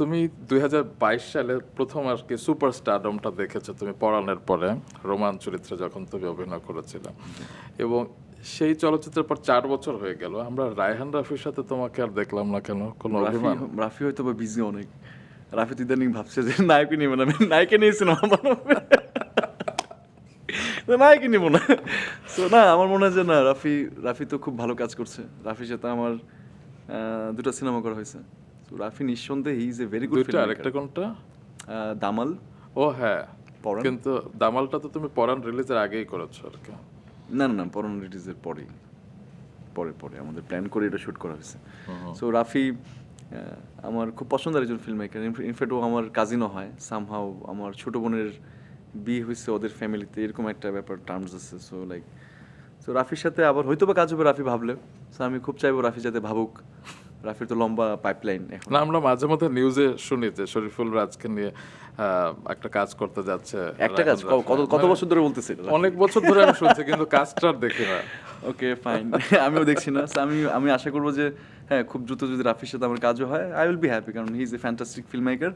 তুমি ২০২২ সালে প্রথম আর কি সুপারস্টারডমটা দেখেছো তুমি পরাণের পরে, রোমান চরিত্রে যখন তুমি অভিনয় করেছিলে, এবং সেই চলচ্চিত্রের পর ৪ বছর হয়ে গেল। আমরা রায়হান রাফির সাথে তোমাকে আর দেখলাম না কেন? কোনো অভিমান? রাফি হয়তো বা বিজি অনেক। রাফি তো ইদানিং ভাবছে যে নায়কই নিবে না, নায়িকা নিয়ে সিনেমা বানাবে, নায়কই নিব না। সো না, আমার মনে হয় যে না, রাফি তো খুব ভালো কাজ করছে। রাফির সাথে আমার দুটো সিনেমা করা হয়েছে। তো রাফি নিঃসন্দেহে হি ইজ এ ভেরি গুড দুইটা, ফিল্ম। আরেকটা কোনটা? দামাল। ও হ্যাঁ, পরাণ। কিন্তু দামালটা তো তুমি পরাণ রিলিজের আগেই করেছো আর কি। না না না, পরাণ রিলিজের পরেই, পরে আমাদের প্ল্যান করে এটা শ্যুট করা হয়েছে। সো রাফি আমার খুব পছন্দের একজন ফিল্ম মেকার। ইনফ্যাক্ট ও আমার কাজিনও হয় সামহাও। আমার ছোটো বোনের বিয়ে হয়েছে ওদের ফ্যামিলিতে, এরকম একটা ব্যাপার টার্মস আছে। সো রাফির সাথে আবার হয়তো বা কাজ হবে রাফি ভাবলে। সো আমি খুব চাইবো রাফি যাতে ভাবুক। রাফির তো লম্বা পাইপলাইন এখন। না, আমরা মাঝে মধ্যে নিউজে শুনি যে শরীফুল রাজকে নিয়ে একটা কাজ করতে যাচ্ছে। একটা কাজ রায়হান রাফি। কত বছর ধরে বলতেছে এটা? অনেক বছর ধরে আমি শুনছি, কিন্তু কাজটা আর দেখি না। ওকে ফাইন, আমিও দেখছি না। So, আমি আশা করবো যে হ্যাঁ, খুব দ্রুত যদি রাফির সাথে আমার কাজও হয়, আই উইল বি হ্যাপি, কারণ he is a fantastic film maker.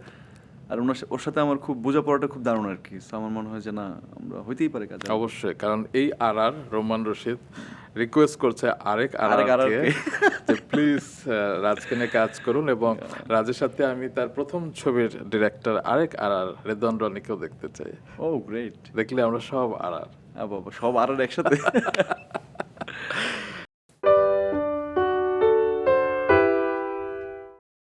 আর ওর সাথে আমার খুব বোঝাপড়াটা খুব দারুণ আর কি। সো আমার মনে হয় যে না, আমরা হইতেই পারে কাজ। অবশ্যই, কারণ এই আর রোমান রশিদ রিকোয়েস্ট করছে আরেক আর যে প্লিজ রাজকে নিয়ে কাজ করুন, এবং রাজের সাথে আমি তার প্রথম ছবির ডিরেক্টর আরেক আর রেদওয়ান রনিকেও দেখতে চাই। ও গ্রেট, দেখলে আমরা সব আর বাবা সব আর একসাথে।